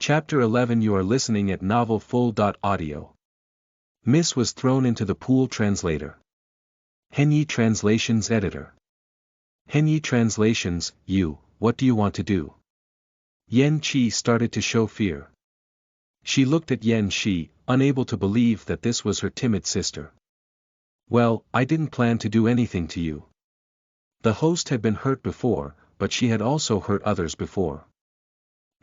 Chapter 11. You are listening at Novel Full. Audio. Miss was thrown into the pool. Translator. Henyi Translations Editor. Henyi Translations. You, what do you want to do? Yan Qi started to show fear. She looked at Yan Shi, unable to believe that this was her timid sister. Well, I didn't plan to do anything to you. The host had been hurt before, but she had also hurt others before.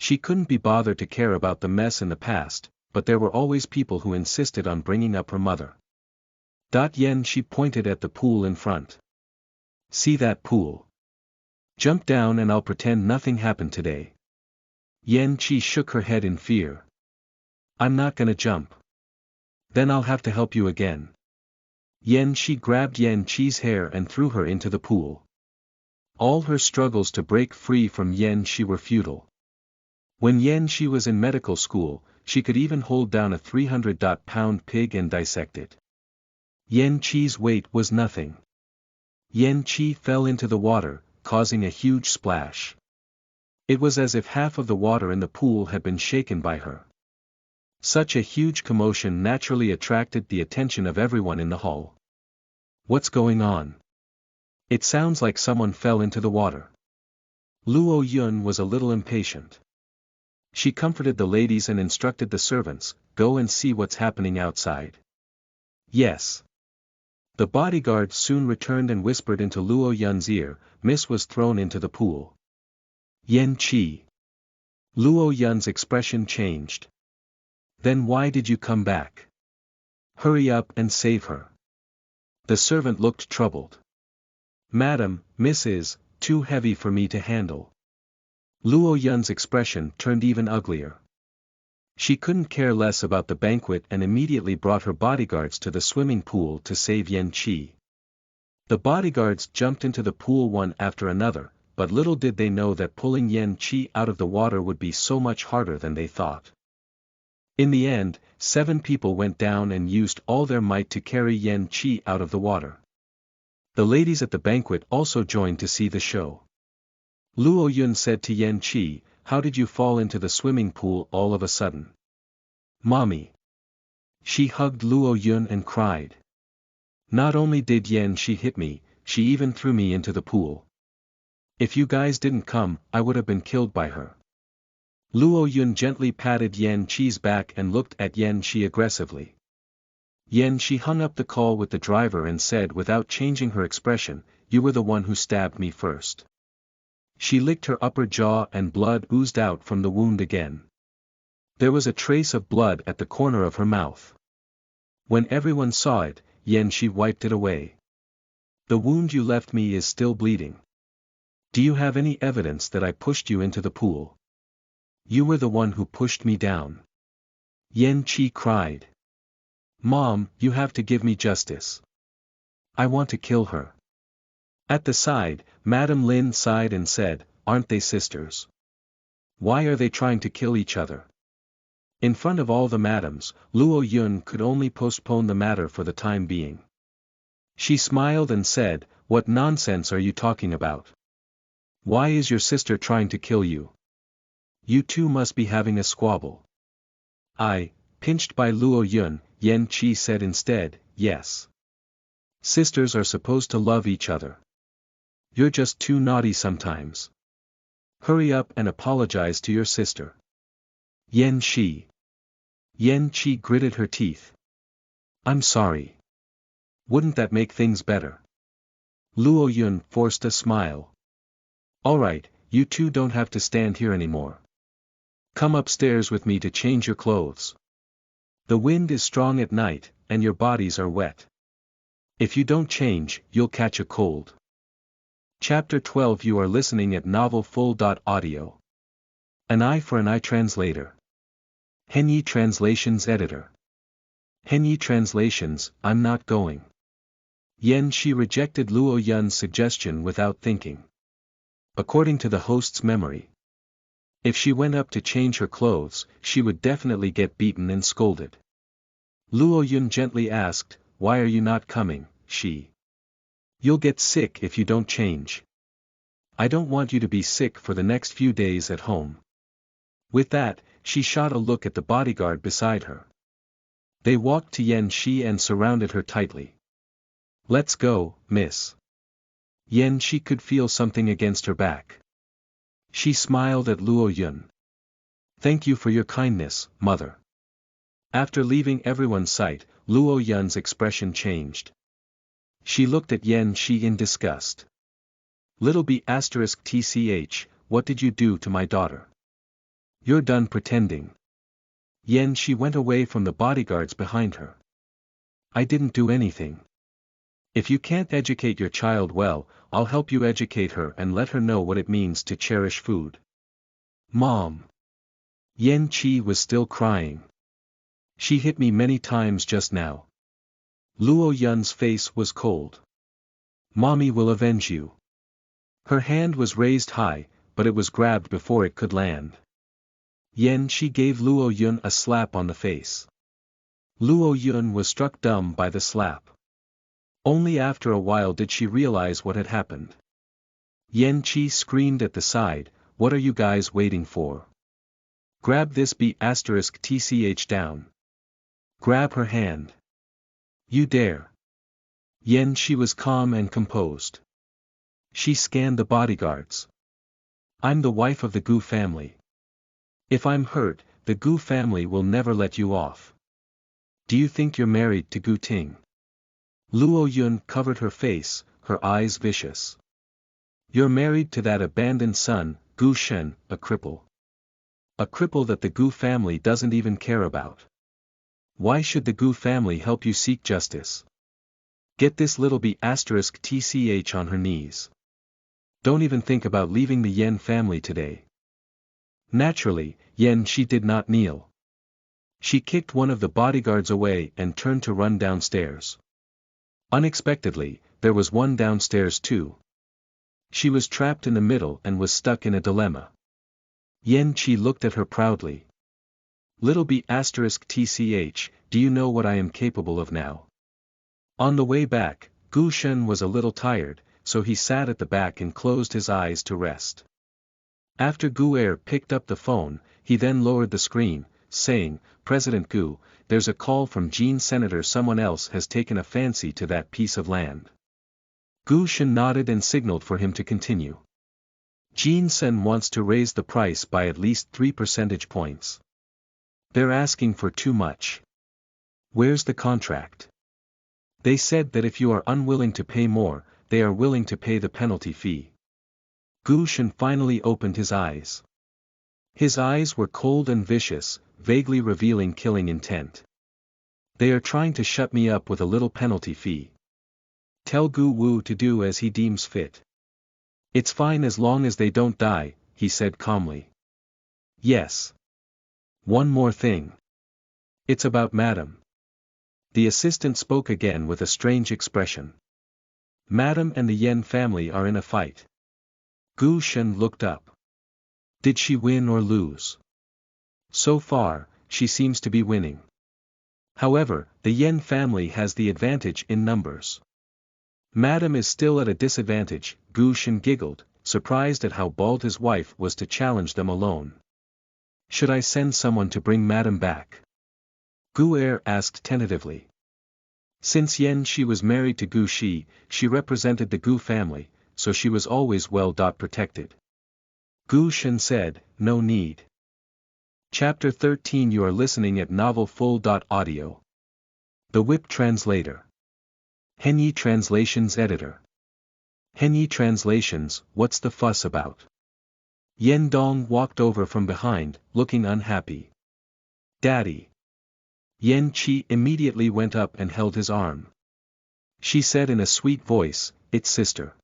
She couldn't be bothered to care about the mess in the past, but there were always people who insisted on bringing up her mother. Yan Shi pointed at the pool in front. See that pool? Jump down and I'll pretend nothing happened today. Yan Qi shook her head in fear. I'm not gonna jump. Then I'll have to help you again. Yan Shi grabbed Yan Qi's hair and threw her into the pool. All her struggles to break free from Yan Shi were futile. When Yan Shi was in medical school, she could even hold down a 300-pound pig and dissect it. Yan Qi's weight was nothing. Yan Qi fell into the water, causing a huge splash. It was as if half of the water in the pool had been shaken by her. Such a huge commotion naturally attracted the attention of everyone in the hall. What's going on? It sounds like someone fell into the water. Luo Yun was a little impatient. She comforted the ladies and instructed the servants, go and see what's happening outside. Yes. The bodyguard soon returned and whispered into Luo Yun's ear, Miss was thrown into the pool. Yan Qi. Luo Yun's expression changed. Then why did you come back? Hurry up and save her. The servant looked troubled. Madam, Miss is too heavy for me to handle. Luo Yun's expression turned even uglier. She couldn't care less about the banquet and immediately brought her bodyguards to the swimming pool to save Yan Qi. The bodyguards jumped into the pool one after another, but little did they know that pulling Yan Qi out of the water would be so much harder than they thought. In the end, 7 people went down and used all their might to carry Yan Qi out of the water. The ladies at the banquet also joined to see the show. Luo Yun said to Yan Qi, how did you fall into the swimming pool all of a sudden? Mommy. She hugged Luo Yun and cried. Not only did Yan Qi hit me, she even threw me into the pool. If you guys didn't come, I would have been killed by her. Luo Yun gently patted Yan Qi's back and looked at Yan Qi aggressively. Yan Qi hung up the call with the driver and said without changing her expression, you were the one who stabbed me first. She licked her upper jaw and blood oozed out from the wound again. There was a trace of blood at the corner of her mouth. When everyone saw it, Yan Qi wiped it away. The wound you left me is still bleeding. Do you have any evidence that I pushed you into the pool? You were the one who pushed me down. Yan Qi cried. Mom, you have to give me justice. I want to kill her. At the side, Madame Lin sighed and said, aren't they sisters? Why are they trying to kill each other? In front of all the madams, Luo Yun could only postpone the matter for the time being. She smiled and said, what nonsense are you talking about? Why is your sister trying to kill you? You two must be having a squabble. Pinched by Luo Yun, Yan Qi said instead, yes. Sisters are supposed to love each other. You're just too naughty sometimes. Hurry up and apologize to your sister. Yan Qi. Yan Qi gritted her teeth. I'm sorry. Wouldn't that make things better? Luo Yun forced a smile. Alright, you two don't have to stand here anymore. Come upstairs with me to change your clothes. The wind is strong at night, and your bodies are wet. If you don't change, you'll catch a cold. Chapter 12. You are listening at Novel Full. Audio. An eye for an eye. Translator. Henyi Translations Editor. Henyi Translations. I'm not going. Yan Qi rejected Luo Yun's suggestion without thinking. According to the host's memory, if she went up to change her clothes, she would definitely get beaten and scolded. Luo Yun gently asked, why are you not coming, Shi? You'll get sick if you don't change. I don't want you to be sick for the next few days at home. With that, she shot a look at the bodyguard beside her. They walked to Yan Shi and surrounded her tightly. "Let's go, miss." Yan Shi could feel something against her back. She smiled at Luo Yun. "Thank you for your kindness, mother." After leaving everyone's sight, Luo Yun's expression changed. She looked at Yan Shi in disgust. "Little b****, what did you do to my daughter? You're done pretending." Yan Shi went away from the bodyguards behind her. "I didn't do anything. If you can't educate your child well, I'll help you educate her and let her know what it means to cherish food." "Mom." Yan Chi was still crying. "She hit me many times just now." Luo Yun's face was cold. "Mommy will avenge you." Her hand was raised high, but it was grabbed before it could land. Yan Shi gave Luo Yun a slap on the face. Luo Yun was struck dumb by the slap. Only after a while did she realize what had happened. Yan Chi screamed at the side, "What are you guys waiting for? Grab this b***tch down. Grab her hand. You dare." Yan Shi was calm and composed. She scanned the bodyguards. "I'm the wife of the Gu family. If I'm hurt, the Gu family will never let you off. Do you think you're married to Gu Ting?" Luo Yun covered her face, her eyes vicious. "You're married to that abandoned son, Gu Shen, a cripple. A cripple that the Gu family doesn't even care about. Why should the Gu family help you seek justice? Get this little b***tch on her knees. Don't even think about leaving the Yen family today." Naturally, Yan Shi did not kneel. She kicked one of the bodyguards away and turned to run downstairs. Unexpectedly, there was one downstairs too. She was trapped in the middle and was stuck in a dilemma. Yan Chi looked at her proudly. "Little b***tch, do you know what I am capable of now?" On the way back, Gu Shen was a little tired, so he sat at the back and closed his eyes to rest. After Gu Er picked up the phone, he then lowered the screen, saying, "President Gu, there's a call from Jean Senator. Someone else has taken a fancy to that piece of land." Gu Shen nodded and signaled for him to continue. "Jean Sen wants to raise the price by at least 3 percentage points. They're asking for too much. Where's the contract? They said that if you are unwilling to pay more, they are willing to pay the penalty fee." Gu Shen finally opened his eyes. His eyes were cold and vicious, vaguely revealing killing intent. "They are trying to shut me up with a little penalty fee. Tell Gu Wu to do as he deems fit. It's fine as long as they don't die," he said calmly. "Yes. One more thing. It's about Madam." The assistant spoke again with a strange expression. "Madam and the Yen family are in a fight." Gu Shen looked up. Did she win or lose? So far, she seems to be winning. However, the Yen family has the advantage in numbers. Madam is still at a disadvantage. Gu Shen giggled, surprised at how bold his wife was to challenge them alone. "Should I send someone to bring Madam back?" Gu Er asked tentatively. Since Yan Shi was married to Gu Shi, she represented the Gu family, so she was always well protected. Gu Shen said, "No need." Chapter 13. You are listening at novelfull.audio. The Whip Translator. Henyi Translations Editor. Henyi Translations, what's the fuss about? Yen Dong walked over from behind, looking unhappy. "Daddy." Yan Chi immediately went up and held his arm. She said in a sweet voice, "It's sister.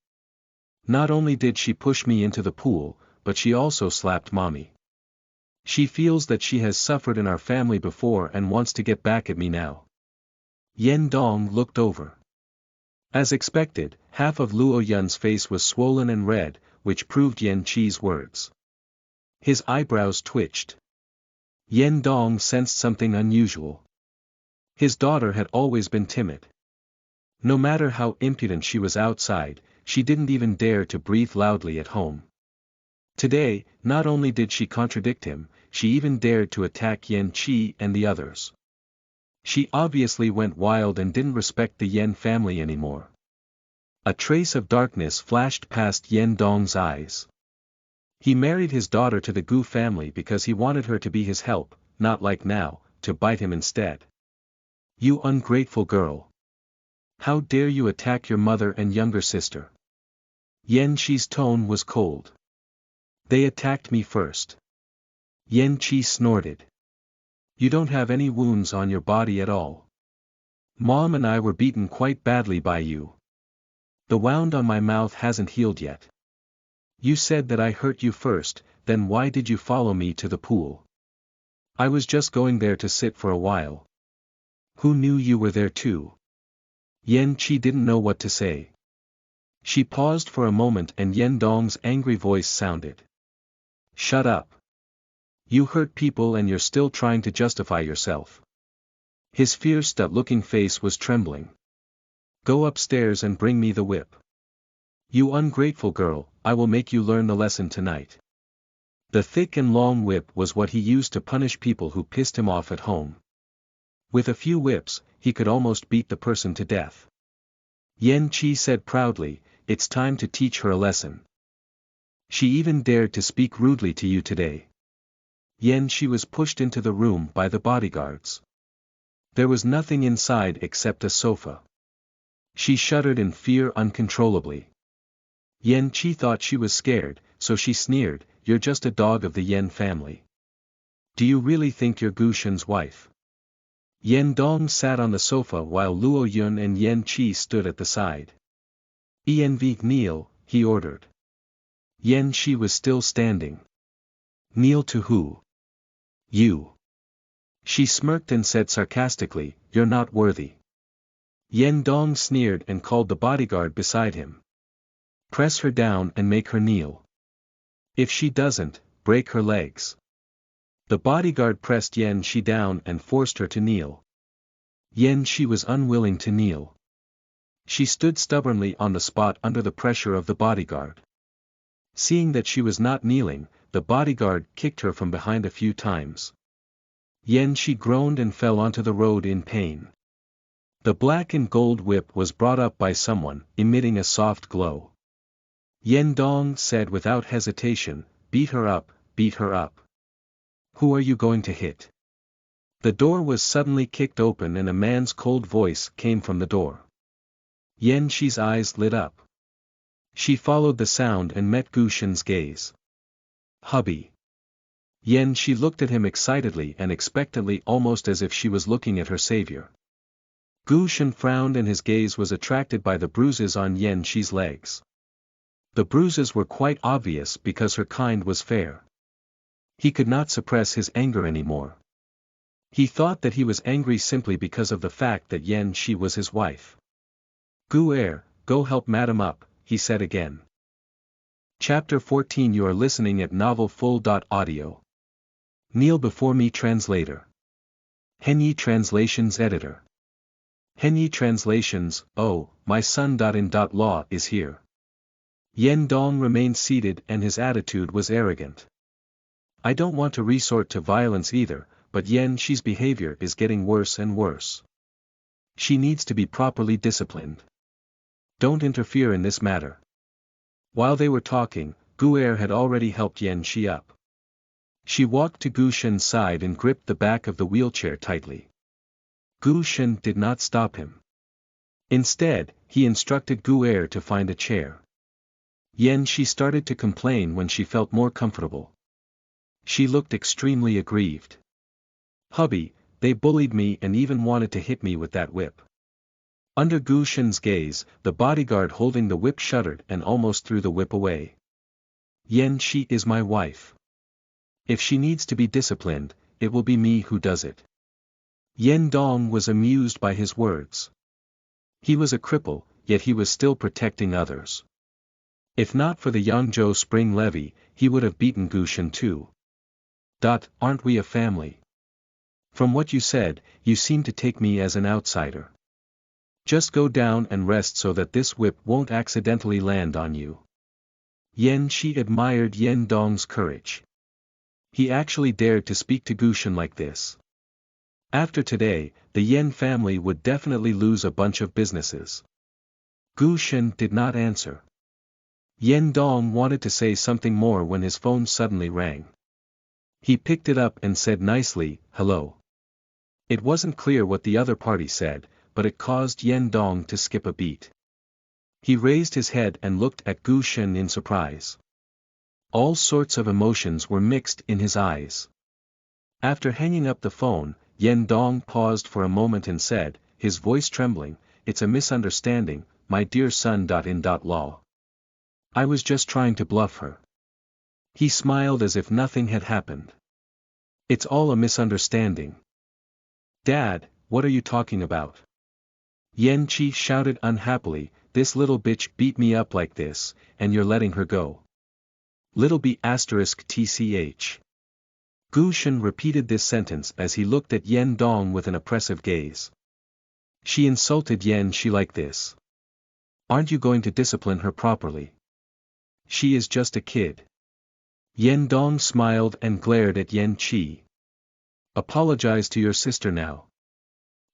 Not only did she push me into the pool, but she also slapped mommy. She feels that she has suffered in our family before and wants to get back at me now." Yen Dong looked over. As expected, half of Luo Yun's face was swollen and red, which proved Yan Chi's words. His eyebrows twitched. Yen Dong sensed something unusual. His daughter had always been timid. No matter how impudent she was outside, she didn't even dare to breathe loudly at home. Today, not only did she contradict him, she even dared to attack Yan Qi and the others. She obviously went wild and didn't respect the Yan family anymore. A trace of darkness flashed past Yan Dong's eyes. He married his daughter to the Gu family because he wanted her to be his help, not like now, to bite him instead. You ungrateful girl. How dare you attack your mother and younger sister? Yan Qi's tone was cold. They attacked me first. Yan Qi snorted. You don't have any wounds on your body at all. Mom and I were beaten quite badly by you. The wound on my mouth hasn't healed yet. You said that I hurt you first, then why did you follow me to the pool? I was just going there to sit for a while. Who knew you were there too? Yan Qi didn't know what to say. She paused for a moment and Yan Dong's angry voice sounded. Shut up. You hurt people and you're still trying to justify yourself. His fierce-looking face was trembling. Go upstairs and bring me the whip. You ungrateful girl, I will make you learn the lesson tonight. The thick and long whip was what he used to punish people who pissed him off at home. With a few whips, he could almost beat the person to death. Yan Qi said proudly, it's time to teach her a lesson. She even dared to speak rudely to you today. Yan Qi was pushed into the room by the bodyguards. There was nothing inside except a sofa. She shuddered in fear uncontrollably. Yan Qi thought she was scared, so she sneered, you're just a dog of the Yan family. Do you really think you're Gu Shen's wife? Yan Dong sat on the sofa while Luo Yun and Yan Qi stood at the side. Env kneel, he ordered. Yan Qi was still standing. Kneel to who? You. She smirked and said sarcastically, you're not worthy. Yan Dong sneered and called the bodyguard beside him. Press her down and make her kneel. If she doesn't, break her legs. The bodyguard pressed Yan Qi down and forced her to kneel. Yan Qi was unwilling to kneel. She stood stubbornly on the spot under the pressure of the bodyguard. Seeing that she was not kneeling, the bodyguard kicked her from behind a few times. Yan Qi groaned and fell onto the road in pain. The black and gold whip was brought up by someone, emitting a soft glow. Yan Dong said without hesitation, beat her up, beat her up. Who are you going to hit? The door was suddenly kicked open and a man's cold voice came from the door. Yan Qi's eyes lit up. She followed the sound and met Gu Shen's gaze. Hubby. Yan Qi looked at him excitedly and expectantly, almost as if she was looking at her savior. Gu Shen frowned and his gaze was attracted by the bruises on Yan Qi's legs. The bruises were quite obvious because her kind was fair. He could not suppress his anger anymore. He thought that he was angry simply because of the fact that Yan Qi was his wife. Gu go help madam up, he said again. Chapter 14. You are listening at novelfull.audio. Kneel before me translator. Henyi Translations editor. Henyi Translations, oh, my son. In law is here. Yan Dong remained seated and his attitude was arrogant. I don't want to resort to violence either, but Yan Qi's behavior is getting worse and worse. She needs to be properly disciplined. Don't interfere in this matter. While they were talking, Gu had already helped Yan Qi up. She walked to Gu Shen's side and gripped the back of the wheelchair tightly. Gu Shen did not stop him. Instead, he instructed Gu to find a chair. Yan Qi started to complain when she felt more comfortable. She looked extremely aggrieved. Hubby, they bullied me and even wanted to hit me with that whip. Under Gu Shen's gaze, the bodyguard holding the whip shuddered and almost threw the whip away. Yan Qi is my wife. If she needs to be disciplined, it will be me who does it. Yan Dong was amused by his words. He was a cripple, yet he was still protecting others. If not for the Yangzhou Spring Levy, he would have beaten Gu Shen too. Aren't we a family? From what you said, you seem to take me as an outsider. Just go down and rest so that this whip won't accidentally land on you. Yan Shi admired Yan Dong's courage. He actually dared to speak to Gu Shen like this. After today, the Yan family would definitely lose a bunch of businesses. Gu Shen did not answer. Yan Dong wanted to say something more when his phone suddenly rang. He picked it up and said nicely, "Hello." It wasn't clear what the other party said, but it caused Yan Dong to skip a beat. He raised his head and looked at Gu Shen in surprise. All sorts of emotions were mixed in his eyes. After hanging up the phone, Yan Dong paused for a moment and said, his voice trembling, "It's a misunderstanding, my dear son. Law. I was just trying to bluff her." He smiled as if nothing had happened. "It's all a misunderstanding." "Dad, what are you talking about?" Yan Chi shouted unhappily, "This little bitch beat me up like this, and you're letting her go." Little b******. Gu Shen repeated this sentence as he looked at Yan Dong with an oppressive gaze. "She insulted Yan Shi like this. Aren't you going to discipline her properly? She is just a kid." Yan Dong smiled and glared at Yan Chi. "Apologize to your sister now.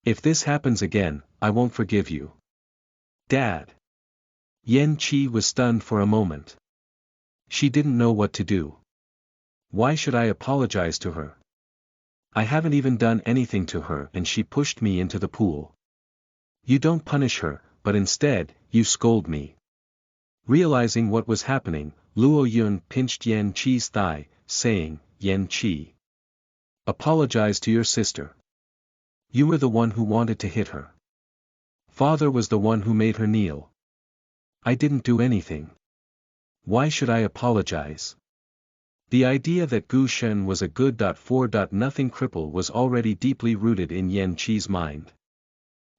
If this happens again, I won't forgive you." "Dad." Yan Chi was stunned for a moment. She didn't know what to do. "Why should I apologize to her? I haven't even done anything to her and she pushed me into the pool." "You don't punish her, but instead, you scold me." Realizing what was happening, Luo Yun pinched Yan Chi's thigh, saying, "Yan Chi. Apologize to your sister. You were the one who wanted to hit her. Father was the one who made her kneel. I didn't do anything. Why should I apologize?" The idea that Gu Shen was a good.4.nothing cripple was already deeply rooted in Yan Chi's mind.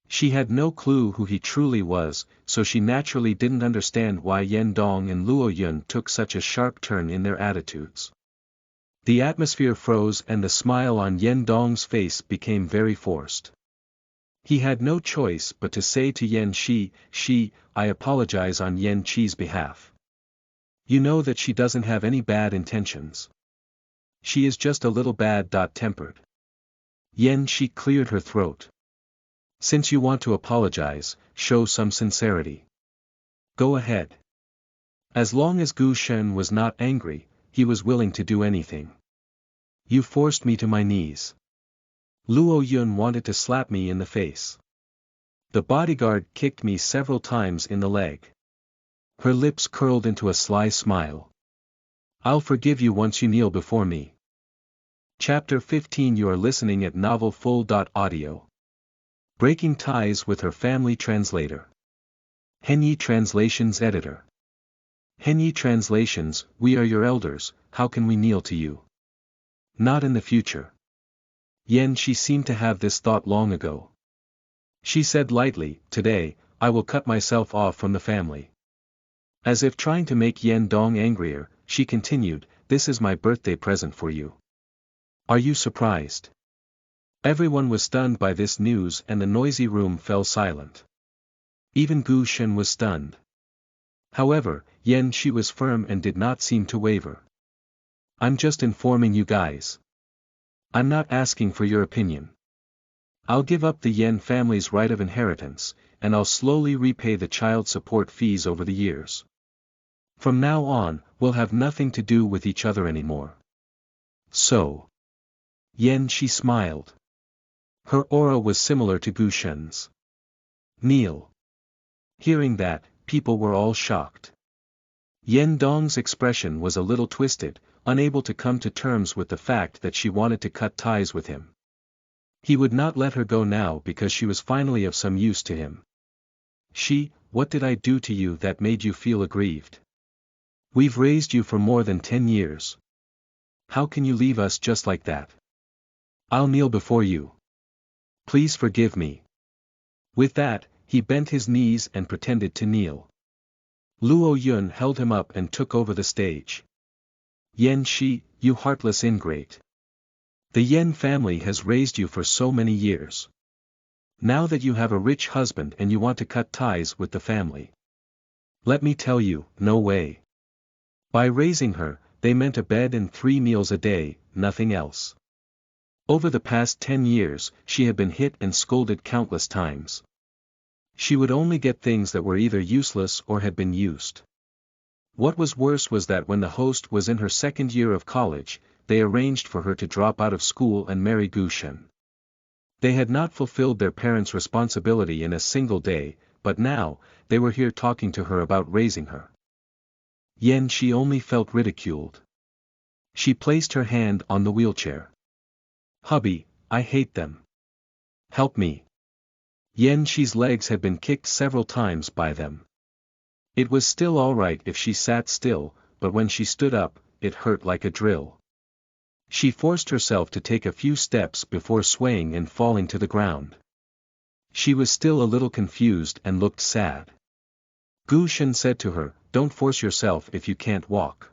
She had no clue who he truly was, so she naturally didn't understand why Yan Dong and Luo Yun took such a sharp turn in their attitudes. The atmosphere froze and the smile on Yan Dong's face became very forced. He had no choice but to say to Yan Shi, "I apologize on Yan Chi's behalf. You know that she doesn't have any bad intentions. She is just a little bad-tempered." Yan Shi cleared her throat. "Since you want to apologize, show some sincerity. Go ahead." As long as Gu Shen was not angry, he was willing to do anything. "You forced me to my knees. Luo Yun wanted to slap me in the face. The bodyguard kicked me several times in the leg." Her lips curled into a sly smile. "I'll forgive you once you kneel before me." Chapter 15. You are listening at novelfull.audio. Breaking ties with her family. Translator. Henyi Translations Editor. Henyi Translations, we are your elders, how can we kneel to you? Not in the future. Yan Shi seemed to have this thought long ago. She said lightly, "Today, I will cut myself off from the family." As if trying to make Yan Dong angrier, she continued, "This is my birthday present for you. Are you surprised?" Everyone was stunned by this news and the noisy room fell silent. Even Gu Shen was stunned. However, Yan Shi was firm and did not seem to waver. "I'm just informing you guys. I'm not asking for your opinion. I'll give up the Yan family's right of inheritance, and I'll slowly repay the child support fees over the years. From now on, we'll have nothing to do with each other anymore. So." Yan Shi smiled. Her aura was similar to Gu Shen's. "Kneel." Hearing that, people were all shocked. Yan Dong's expression was a little twisted, unable to come to terms with the fact that she wanted to cut ties with him. He would not let her go now because she was finally of some use to him. What did I do to you that made you feel aggrieved? We've raised you for more than 10 years. How can you leave us just like that? I'll kneel before you. Please forgive me." With that, he bent his knees and pretended to kneel. Luo Yun held him up and took over the stage. "Yan Shi, you heartless ingrate. The Yan family has raised you for so many years. Now that you have a rich husband and you want to cut ties with the family. Let me tell you, no way. By raising her, they meant a bed and 3 meals a day, nothing else. Over the past 10 years, she had been hit and scolded countless times. She would only get things that were either useless or had been used. What was worse was that when the host was in her second year of college, they arranged for her to drop out of school and marry Gu Shen. They had not fulfilled their parents' responsibility in a single day, but now, they were here talking to her about raising her. She only felt ridiculed. She placed her hand on the wheelchair. "Hubby, I hate them. Help me." She's legs had been kicked several times by them. It was still alright if she sat still, but when she stood up, it hurt like a drill. She forced herself to take a few steps before swaying and falling to the ground. She was still a little confused and looked sad. Gu Shen said to her, "Don't force yourself if you can't walk.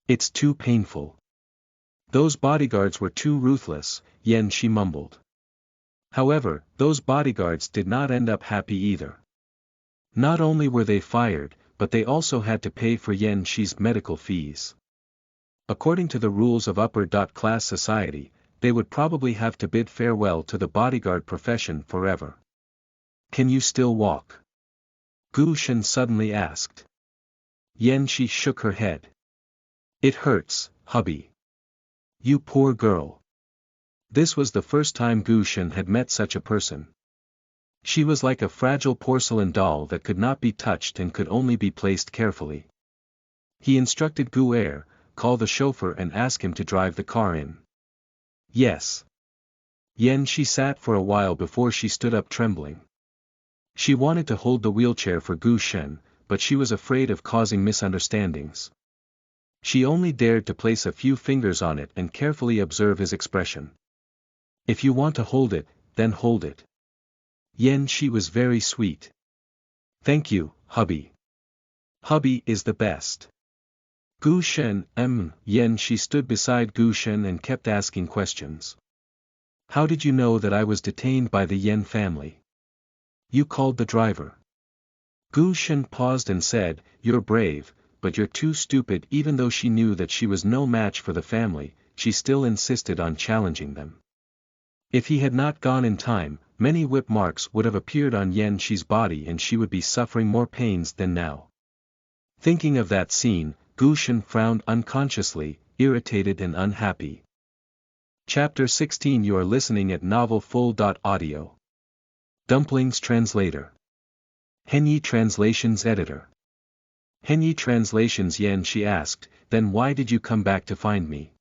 It's too painful." "Those bodyguards were too ruthless," she mumbled. However, those bodyguards did not end up happy either. Not only were they fired, but they also had to pay for She's medical fees. According to the rules of upper-class society, they would probably have to bid farewell to the bodyguard profession forever. "Can you still walk?" Gu Shen suddenly asked. She shook her head. "It hurts, hubby." "You poor girl." This was the first time Gu Shen had met such a person. She was like a fragile porcelain doll that could not be touched and could only be placed carefully. He instructed Gu Er, "Call the chauffeur and ask him to drive the car in." "Yes." She sat for a while before she stood up trembling. She wanted to hold the wheelchair for Gu Shen, but she was afraid of causing misunderstandings. She only dared to place a few fingers on it and carefully observe his expression. "If you want to hold it, then hold it." She was very sweet. "Thank you, hubby. Hubby is the best." Gu Shen, she stood beside Gu Shen and kept asking questions. "How did you know that I was detained by the Yen family? You called the driver." Gu Shen paused and said, "You're brave, but you're too stupid." Even though she knew that she was no match for the family, she still insisted on challenging them. If he had not gone in time, many whip marks would have appeared on She's body and she would be suffering more pains than now. Thinking of that scene, Gu Shen frowned unconsciously, irritated and unhappy. Chapter 16. You are listening at novelfull.audio. Dumplings Translator. Henyi Translations Editor. Henyi Translations. She asked, "Then why did you come back to find me?"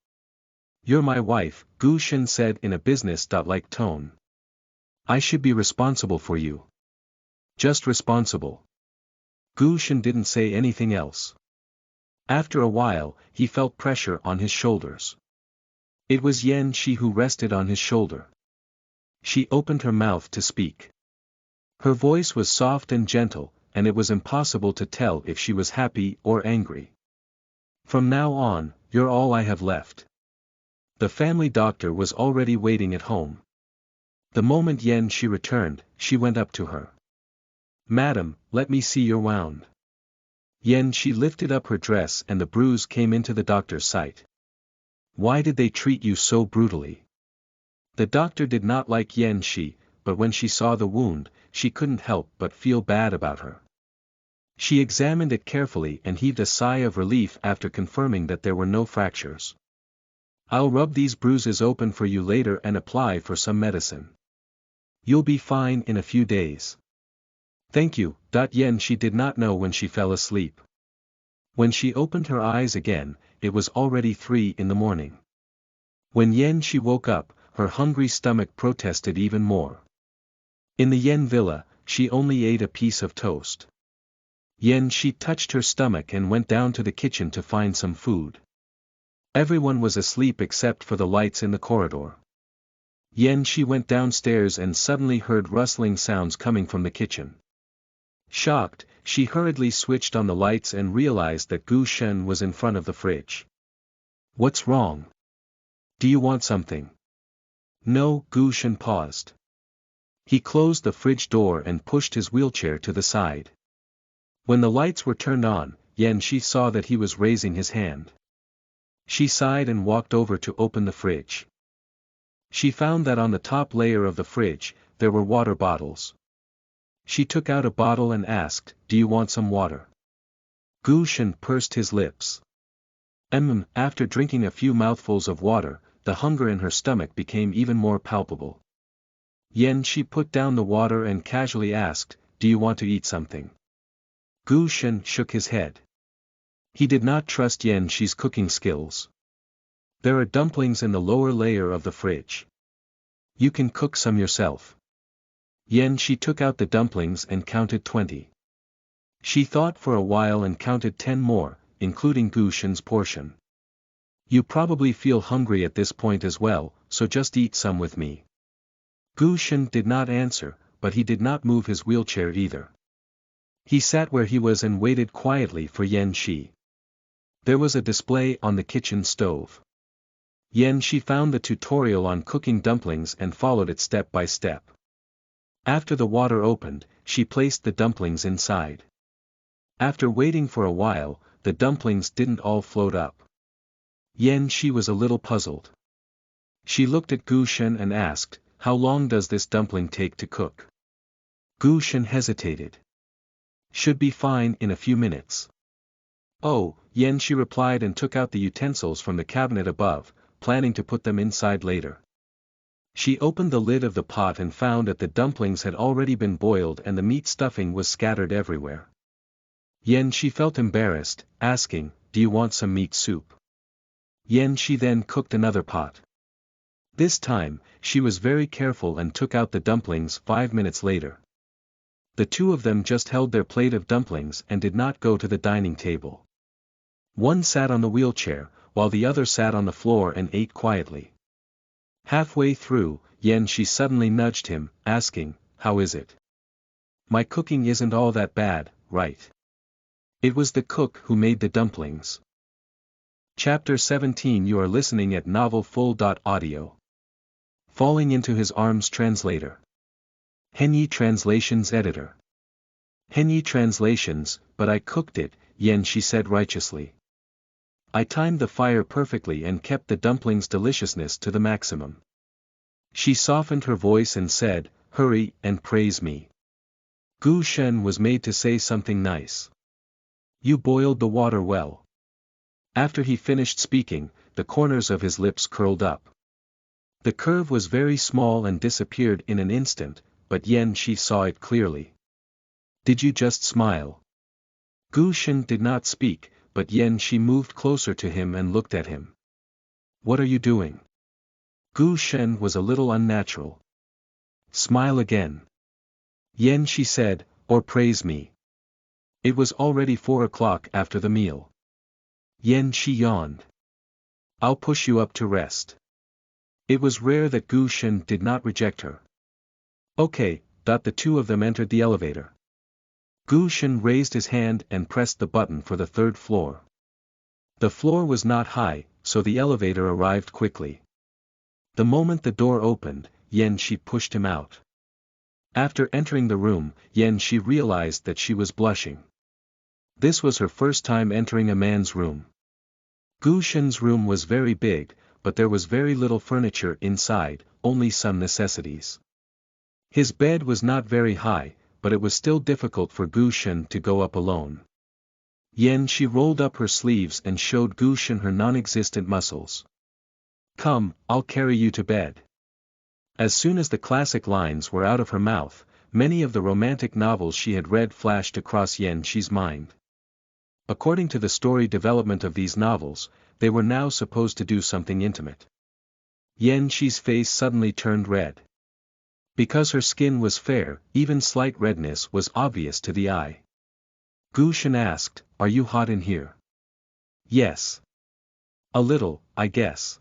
"You're my wife," Gu Shen said in a business-like tone. "I should be responsible for you." "Just responsible." Gu Shen didn't say anything else. After a while, he felt pressure on his shoulders. It was She who rested on his shoulder. She opened her mouth to speak. Her voice was soft and gentle, and it was impossible to tell if she was happy or angry. "From now on, you're all I have left." The family doctor was already waiting at home. The moment she returned, she went up to her. "Madam, let me see your wound." She lifted up her dress and the bruise came into the doctor's sight. "Why did they treat you so brutally?" The doctor did not like She, but when she saw the wound, she couldn't help but feel bad about her. She examined it carefully and heaved a sigh of relief after confirming that there were no fractures. "I'll rub these bruises open for you later and apply for some medicine. You'll be fine in a few days." "Thank you." She did not know when she fell asleep. When she opened her eyes again, it was already 3 in the morning. When she woke up, her hungry stomach protested even more. In the villa, she only ate a piece of toast. She touched her stomach and went down to the kitchen to find some food. Everyone was asleep except for the lights in the corridor. She went downstairs and suddenly heard rustling sounds coming from the kitchen. Shocked, she hurriedly switched on the lights and realized that Gu Shen was in front of the fridge. "What's wrong? Do you want something?" "No." Gu Shen paused. He closed the fridge door and pushed his wheelchair to the side. When the lights were turned on, Yan Shi saw that he was raising his hand. She sighed and walked over to open the fridge. She found that on the top layer of the fridge, there were water bottles. She took out a bottle and asked, "Do you want some water?" Gu Shen pursed his lips. After drinking a few mouthfuls of water, the hunger in her stomach became even more palpable. Yan Shi put down the water and casually asked, "Do you want to eat something?" Gu Shen shook his head. He did not trust Yan Shi's cooking skills. "There are dumplings in the lower layer of the fridge. You can cook some yourself." Yan Shi took out the dumplings and counted 20. She thought for a while and counted 10 more, including Gu Shen's portion. "You probably feel hungry at this point as well, so just eat some with me." Gu Shen did not answer, but he did not move his wheelchair either. He sat where he was and waited quietly for Yan Shi. There was a display on the kitchen stove. Yan Shi found the tutorial on cooking dumplings and followed it step by step. After the water opened, she placed the dumplings inside. After waiting for a while, the dumplings didn't all float up. Yan Shi was a little puzzled. She looked at Gu Shen and asked, "How long does this dumpling take to cook?" Gu Shen hesitated. "Should be fine in a few minutes." "Oh," Yan Shi replied and took out the utensils from the cabinet above, planning to put them inside later. She opened the lid of the pot and found that the dumplings had already been boiled and the meat stuffing was scattered everywhere. Yan Shi felt embarrassed, asking, "Do you want some meat soup?" Yan Shi then cooked another pot. This time, she was very careful and took out the dumplings 5 minutes later. The two of them just held their plate of dumplings and did not go to the dining table. One sat on the wheelchair, while the other sat on the floor and ate quietly. Halfway through, Yan Shi suddenly nudged him, asking, "How is it? My cooking isn't all that bad, right?" It was the cook who made the dumplings. Chapter 17. You are listening at novelfull.audio. Falling into his arms. Translator. Henyi Translations Editor. Henyi Translations, "But I cooked it," Yan Shi said righteously. "I timed the fire perfectly and kept the dumplings' deliciousness to the maximum." She softened her voice and said, "Hurry and praise me." Gu Shen was made to say something nice. "You boiled the water well." After he finished speaking, the corners of his lips curled up. The curve was very small and disappeared in an instant, but Yan Shi saw it clearly. "Did you just smile?" Gu Shen did not speak, but Yan Shi moved closer to him and looked at him. "What are you doing?" Gu Shen was a little unnatural. "Smile again," Yan Shi said, "or praise me." It was already 4 o'clock after the meal. Yan Shi yawned. "I'll push you up to rest." It was rare that Gu Shen did not reject her. "Okay." The two of them entered the elevator. Gu Shen raised his hand and pressed the button for the 3rd floor. The floor was not high, so the elevator arrived quickly. The moment the door opened, Yan Shi pushed him out. After entering the room, Yan Shi realized that she was blushing. This was her first time entering a man's room. Gu Shen's room was very big, but there was very little furniture inside, only some necessities. His bed was not very high, but it was still difficult for Gu Shen to go up alone. Yan Shi rolled up her sleeves and showed Gu Shen her non-existent muscles. "Come, I'll carry you to bed." As soon as the classic lines were out of her mouth, many of the romantic novels she had read flashed across Yan Shi's mind. According to the story development of these novels, they were now supposed to do something intimate. Yan Shi's face suddenly turned red. Because her skin was fair, even slight redness was obvious to the eye. Gu Shen asked, "Are you hot in here?" "Yes. A little, I guess."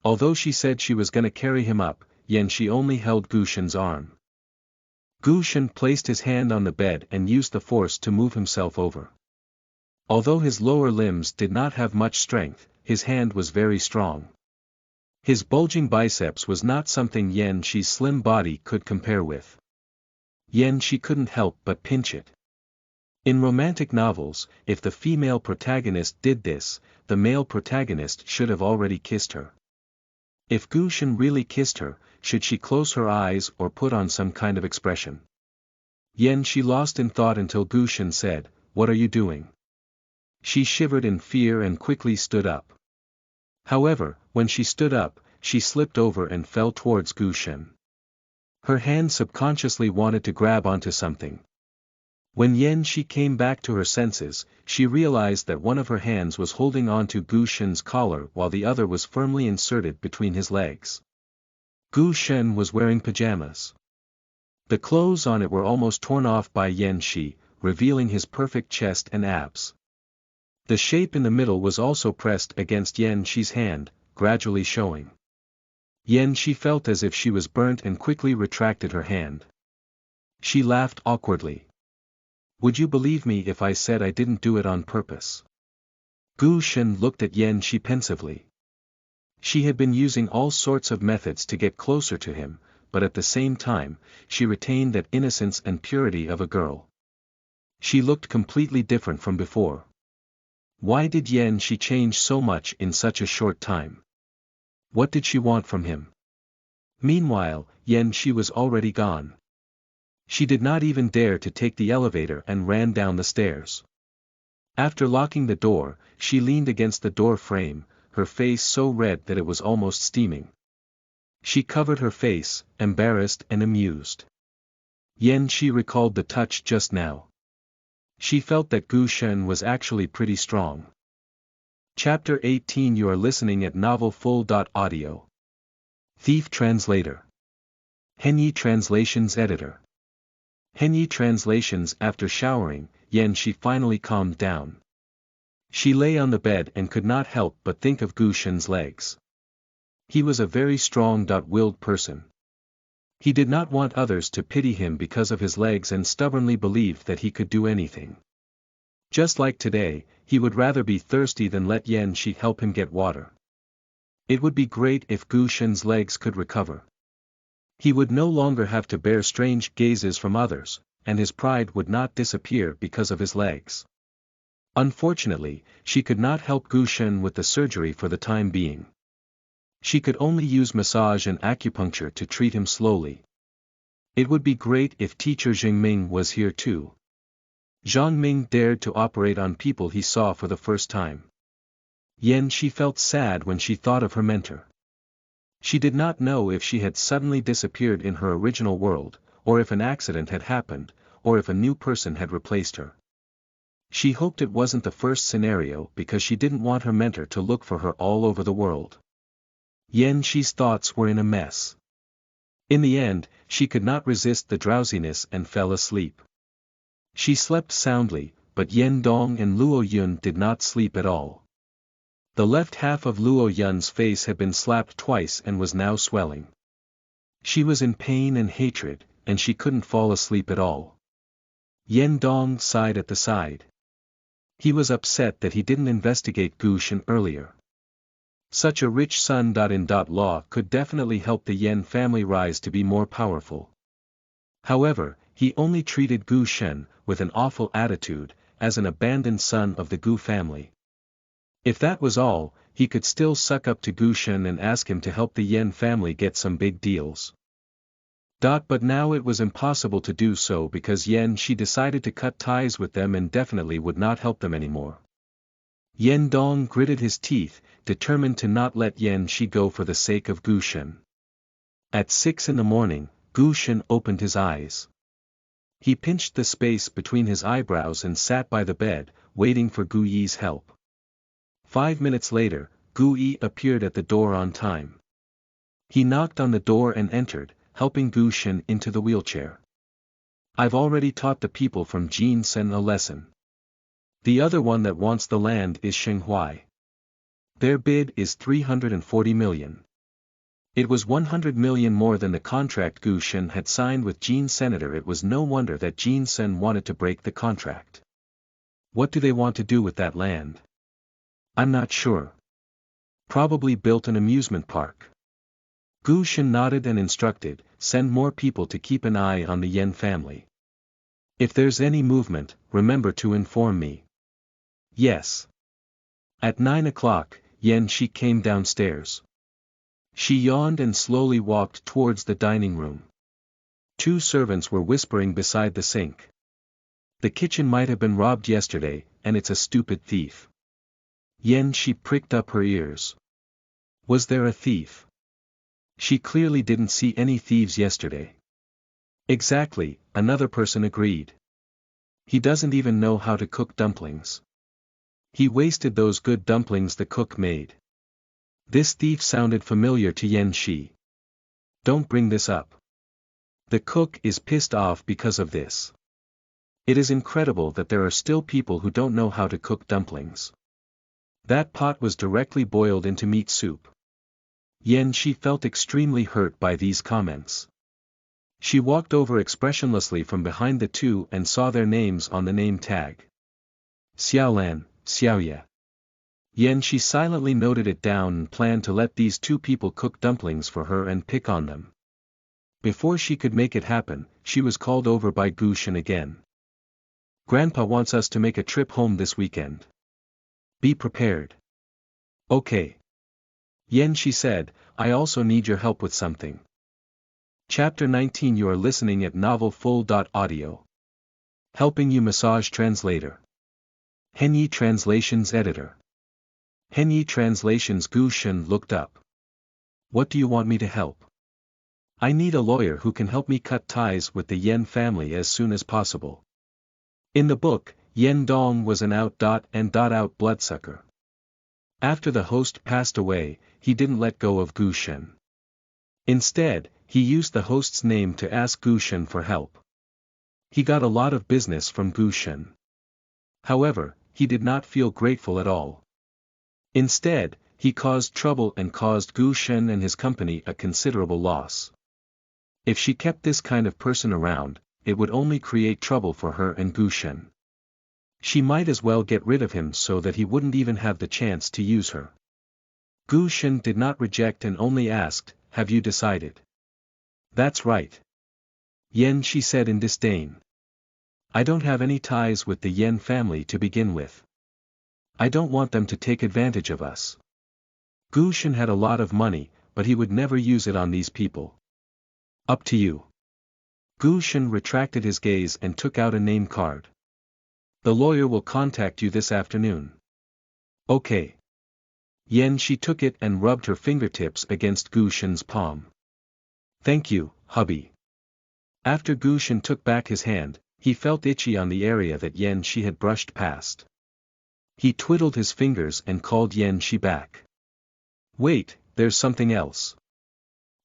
Although she said she was gonna carry him up, Yan Shi only held Gu Shen's arm. Gu Shen placed his hand on the bed and used the force to move himself over. Although his lower limbs did not have much strength, his hand was very strong. His bulging biceps was not something Yan Shi's slim body could compare with. Yan Shi couldn't help but pinch it. In romantic novels, if the female protagonist did this, the male protagonist should have already kissed her. If Gu Shen really kissed her, should she close her eyes or put on some kind of expression? She lost in thought until Gu Shen said, "What are you doing?" She shivered in fear and quickly stood up. However, when she stood up, she slipped over and fell towards Gu Shen. Her hand subconsciously wanted to grab onto something. When she came back to her senses, she realized that one of her hands was holding onto Gu Shen's collar while the other was firmly inserted between his legs. Gu Shen was wearing pajamas. The clothes on it were almost torn off by Shi, revealing his perfect chest and abs. The shape in the middle was also pressed against Shi's hand, gradually showing. Shi felt as if she was burnt and quickly retracted her hand. She laughed awkwardly. "Would you believe me if I said I didn't do it on purpose?" Gu Shen looked at Shi pensively. She had been using all sorts of methods to get closer to him, but at the same time, she retained that innocence and purity of a girl. She looked completely different from before. Why did Shi change so much in such a short time? What did she want from him? Meanwhile, Shi was already gone. She did not even dare to take the elevator and ran down the stairs. After locking the door, she leaned against the door frame, her face so red that it was almost steaming. She covered her face, embarrassed and amused. She recalled the touch just now. She felt that Gu Shen was actually pretty strong. Chapter 18. You are listening at novelfull.audio. Thief Translator. Henyi Translations Editor. Henyi Translations. After showering, Shi finally calmed down. She lay on the bed and could not help but think of Gu Shen's legs. He was a very strong-willed person. He did not want others to pity him because of his legs and stubbornly believed that he could do anything. Just like today, he would rather be thirsty than let Shi help him get water. It would be great if Gu Shen's legs could recover. He would no longer have to bear strange gazes from others, and his pride would not disappear because of his legs. Unfortunately, she could not help Gu Shen with the surgery for the time being. She could only use massage and acupuncture to treat him slowly. It would be great if teacher Ming was here too. Ming dared to operate on people he saw for the first time. She felt sad when she thought of her mentor. She did not know if she had suddenly disappeared in her original world, or if an accident had happened, or if a new person had replaced her. She hoped it wasn't the first scenario because she didn't want her mentor to look for her all over the world. Shi's thoughts were in a mess. In the end, she could not resist the drowsiness and fell asleep. She slept soundly, but Yen Dong and Luo Yun did not sleep at all. The left half of Luo Yun's face had been slapped twice and was now swelling. She was in pain and hatred, and she couldn't fall asleep at all. Yen Dong sighed at the side. He was upset that he didn't investigate Gu Shen earlier. Such a rich son-in-law could definitely help the Yen family rise to be more powerful. However, he only treated Gu Shen, with an awful attitude, as an abandoned son of the Gu family. If that was all, he could still suck up to Gu Shen and ask him to help the Yen family get some big deals. But now it was impossible to do so because Shi decided to cut ties with them and definitely would not help them anymore. Yen Dong gritted his teeth, determined to not let Shi go for the sake of Gu Shen. At 6 a.m, Gu Shen opened his eyes. He pinched the space between his eyebrows and sat by the bed, waiting for Gu Yi's help. 5 minutes later, Gu Yi appeared at the door on time. He knocked on the door and entered, helping Gu Shen into the wheelchair. "I've already taught the people from Jin Sen a lesson. The other one that wants the land is Shenghuai. Their bid is 340 million. It was 100 million more than the contract Gu Shen had signed with Jin Senator. It was no wonder that Jin Sen wanted to break the contract. What do they want to do with that land? I'm not sure. Probably built an amusement park." Gu Shen nodded and instructed, "Send more people to keep an eye on the Yen family. If there's any movement, remember to inform me. Yes. At 9 o'clock, Yan Shi came downstairs. She yawned and slowly walked towards the dining room. Two servants were whispering beside the sink. The kitchen might have been robbed yesterday, and it's a stupid thief. Yan Shi pricked up her ears. Was there a thief? She clearly didn't see any thieves yesterday. Exactly, another person agreed. He doesn't even know how to cook dumplings. He wasted those good dumplings the cook made. This thief sounded familiar to Yan Shi. Don't bring this up. The cook is pissed off because of this. It is incredible that there are still people who don't know how to cook dumplings. That pot was directly boiled into meat soup. Yan Shi felt extremely hurt by these comments. She walked over expressionlessly from behind the two and saw their names on the name tag. Xiaolan, Xiaoye. Yan Shi silently noted it down and planned to let these two people cook dumplings for her and pick on them. Before she could make it happen, she was called over by Gu Shen again. Grandpa wants us to make a trip home this weekend. Be prepared. Okay. Yan Shi said, I also need your help with something. Chapter 19. You are listening at novelfull.audio. Helping you massage translator. Henyi Translations Editor. Henyi Translations. Gu Shen looked up. What do you want me to help? I need a lawyer who can help me cut ties with the Yen family as soon as possible. In the book, Yen Dong was an out bloodsucker. After the host passed away, he didn't let go of Gu Shen. Instead, he used the host's name to ask Gu Shen for help. He got a lot of business from Gu Shen. However, he did not feel grateful at all. Instead, he caused trouble and caused Gu Shen and his company a considerable loss. If she kept this kind of person around, it would only create trouble for her and Gu Shen. She might as well get rid of him so that he wouldn't even have the chance to use her. Gu Shen did not reject and only asked, have you decided? That's right. Yan Shi said in disdain. I don't have any ties with the Yen family to begin with. I don't want them to take advantage of us. Gu Shen had a lot of money, but he would never use it on these people. Up to you. Gu Shen retracted his gaze and took out a name card. The lawyer will contact you this afternoon. Okay. Yan Shi took it and rubbed her fingertips against Gu Shen's palm. Thank you, hubby. After Gu Shen took back his hand, he felt itchy on the area that Yan Shi had brushed past. He twiddled his fingers and called Yan Shi back. Wait, there's something else.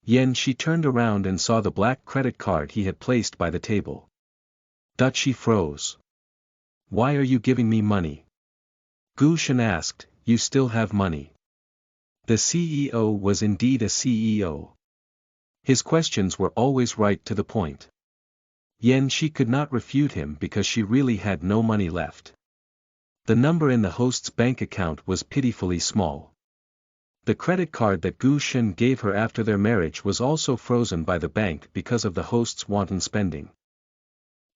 Yan Shi turned around and saw the black credit card he had placed by the table. She froze. Why are you giving me money? Gu Shen asked, you still have money. The CEO was indeed a CEO. His questions were always right to the point. Yan Shi could not refute him because she really had no money left. The number in the host's bank account was pitifully small. The credit card that Gu Shen gave her after their marriage was also frozen by the bank because of the host's wanton spending.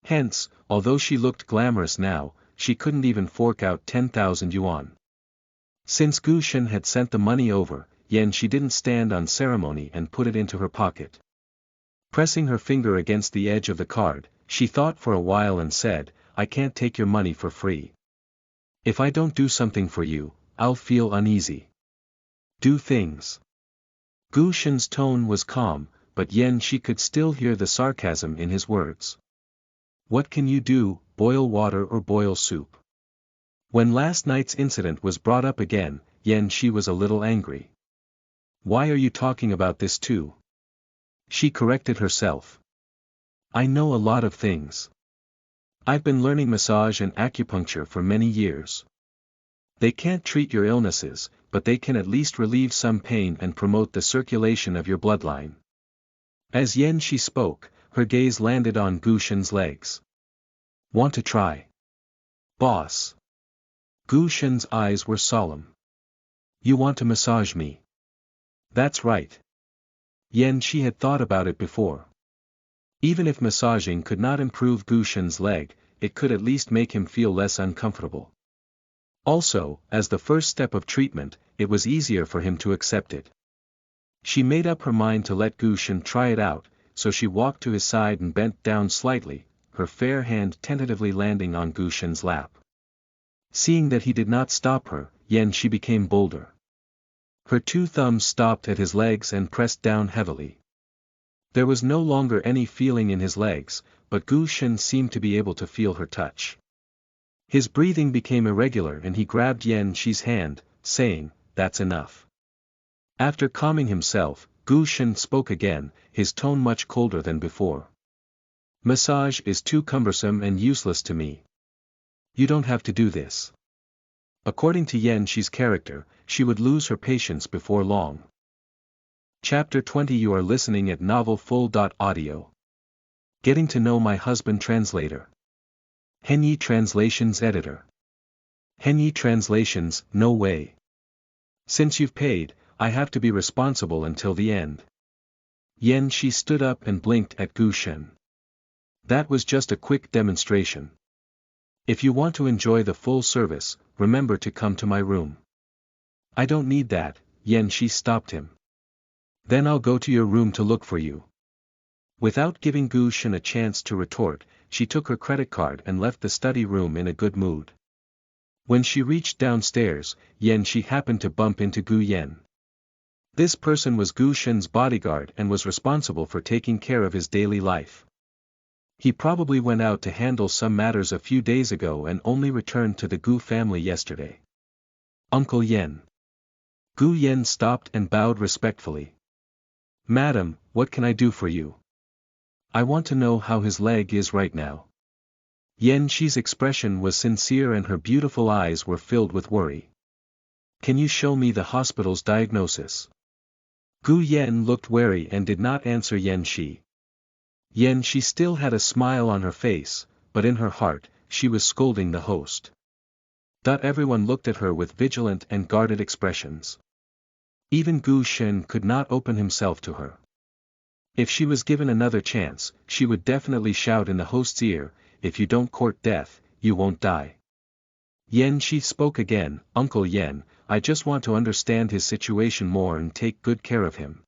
Hence, although she looked glamorous now, she couldn't even fork out 10,000 yuan. Since Gu Shen had sent the money over, Yan Shi didn't stand on ceremony and put it into her pocket. Pressing her finger against the edge of the card, she thought for a while and said, I can't take your money for free. If I don't do something for you, I'll feel uneasy. Do things. Gu Shen's tone was calm, but Yan Shi could still hear the sarcasm in his words. What can you do, boil water or boil soup? When last night's incident was brought up again, Yan Shi was a little angry. Why are you talking about this too? She corrected herself. I know a lot of things. I've been learning massage and acupuncture for many years. They can't treat your illnesses, but they can at least relieve some pain and promote the circulation of your bloodline. As Yan Shi spoke, her gaze landed on Gu Shen's legs. Want to try? Boss. Gu Shen's eyes were solemn. You want to massage me? That's right. Yan Shi had thought about it before. Even if massaging could not improve Gushen's leg, it could at least make him feel less uncomfortable. Also, as the first step of treatment, it was easier for him to accept it. She made up her mind to let Gushen try it out, so she walked to his side and bent down slightly, her fair hand tentatively landing on Gushen's lap. Seeing that he did not stop her, she became bolder. Her two thumbs stopped at his legs and pressed down heavily. There was no longer any feeling in his legs, but Gushen seemed to be able to feel her touch. His breathing became irregular and he grabbed Shi's hand, saying, "That's enough." After calming himself, Gushen spoke again, his tone much colder than before. "Massage is too cumbersome and useless to me. You don't have to do this." According to Shi's character, she would lose her patience before long. Chapter 20. You are listening at novelfull.audio. Getting to know my husband. Translator. Henyi Translations Editor. Henyi Translations. No way. Since you've paid, I have to be responsible until the end. Shi stood up and blinked at Gushen. That was just a quick demonstration. If you want to enjoy the full service, remember to come to my room. I don't need that, Shi stopped him. Then I'll go to your room to look for you. Without giving Gushen a chance to retort, she took her credit card and left the study room in a good mood. When she reached downstairs, she happened to bump into Gu Yen. This person was Gushen's bodyguard and was responsible for taking care of his daily life. He probably went out to handle some matters a few days ago and only returned to the Gu family yesterday. "Uncle Yen." Gu Yen stopped and bowed respectfully. "Madam, what can I do for you? I want to know how his leg is right now." Shi's expression was sincere and her beautiful eyes were filled with worry. "Can you show me the hospital's diagnosis?" Gu Yen looked wary and did not answer Shi. Shi still had a smile on her face, but in her heart, she was scolding the host. Everyone looked at her with vigilant and guarded expressions. Even Gushen could not open himself to her. If she was given another chance, she would definitely shout in the host's ear, "If you don't court death, you won't die." Shi spoke again, "Uncle Yen, I just want to understand his situation more and take good care of him."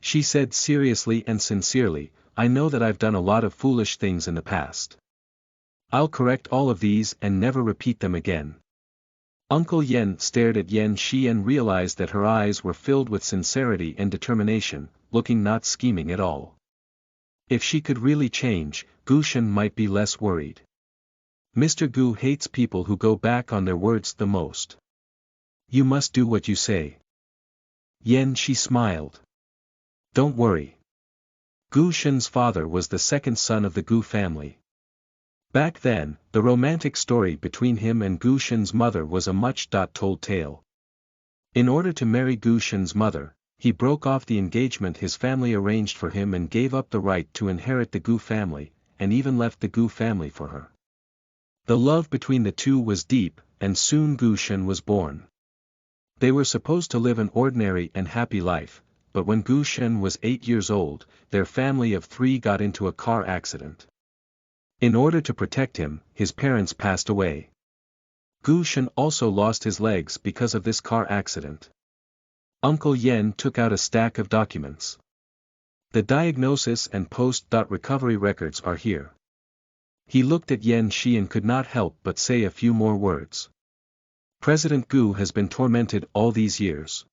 She said seriously and sincerely, "I know that I've done a lot of foolish things in the past. I'll correct all of these and never repeat them again." Uncle Yen stared at Shi and realized that her eyes were filled with sincerity and determination, looking not scheming at all. If she could really change, Gushen might be less worried. Mr. Gu hates people who go back on their words the most. "You must do what you say." Shi smiled. "Don't worry." Gushen's father was the second son of the Gu family. Back then, the romantic story between him and Gushen's mother was a much-told tale. In order to marry Gushen's mother, he broke off the engagement his family arranged for him and gave up the right to inherit the Gu family, and even left the Gu family for her. The love between the two was deep, and soon Gushen was born. They were supposed to live an ordinary and happy life, but when Gushen was 8 years old, their family of 3 got into a car accident. In order to protect him, his parents passed away. Gushen also lost his legs because of this car accident. Uncle Yen took out a stack of documents. The diagnosis and post-recovery records are here. He looked at Shi and could not help but say a few more words. President Gu has been tormented all these years.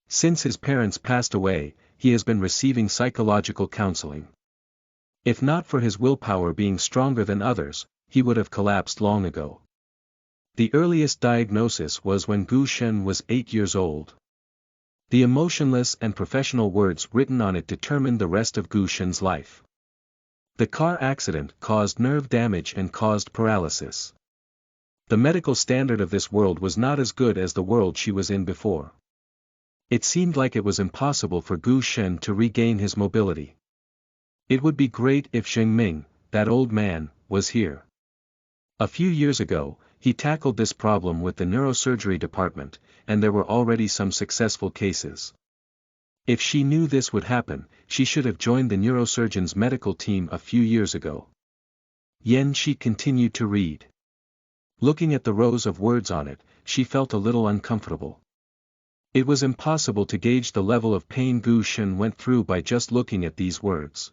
Since his parents passed away, he has been receiving psychological counseling. If not for his willpower being stronger than others, he would have collapsed long ago. The earliest diagnosis was when Gushen was 8 years old. The emotionless and professional words written on it determined the rest of Gushen's life. The car accident caused nerve damage and caused paralysis. The medical standard of this world was not as good as the world she was in before. It seemed like it was impossible for Gushen to regain his mobility. It would be great if Ming, that old man, was here. A few years ago, he tackled this problem with the neurosurgery department, and there were already some successful cases. If she knew this would happen, she should have joined the neurosurgeon's medical team a few years ago. She continued to read. Looking at the rows of words on it, she felt a little uncomfortable. It was impossible to gauge the level of pain Gu Shen went through by just looking at these words.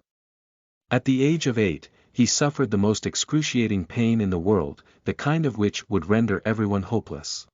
At the age of 8, he suffered the most excruciating pain in the world, the kind of which would render everyone hopeless.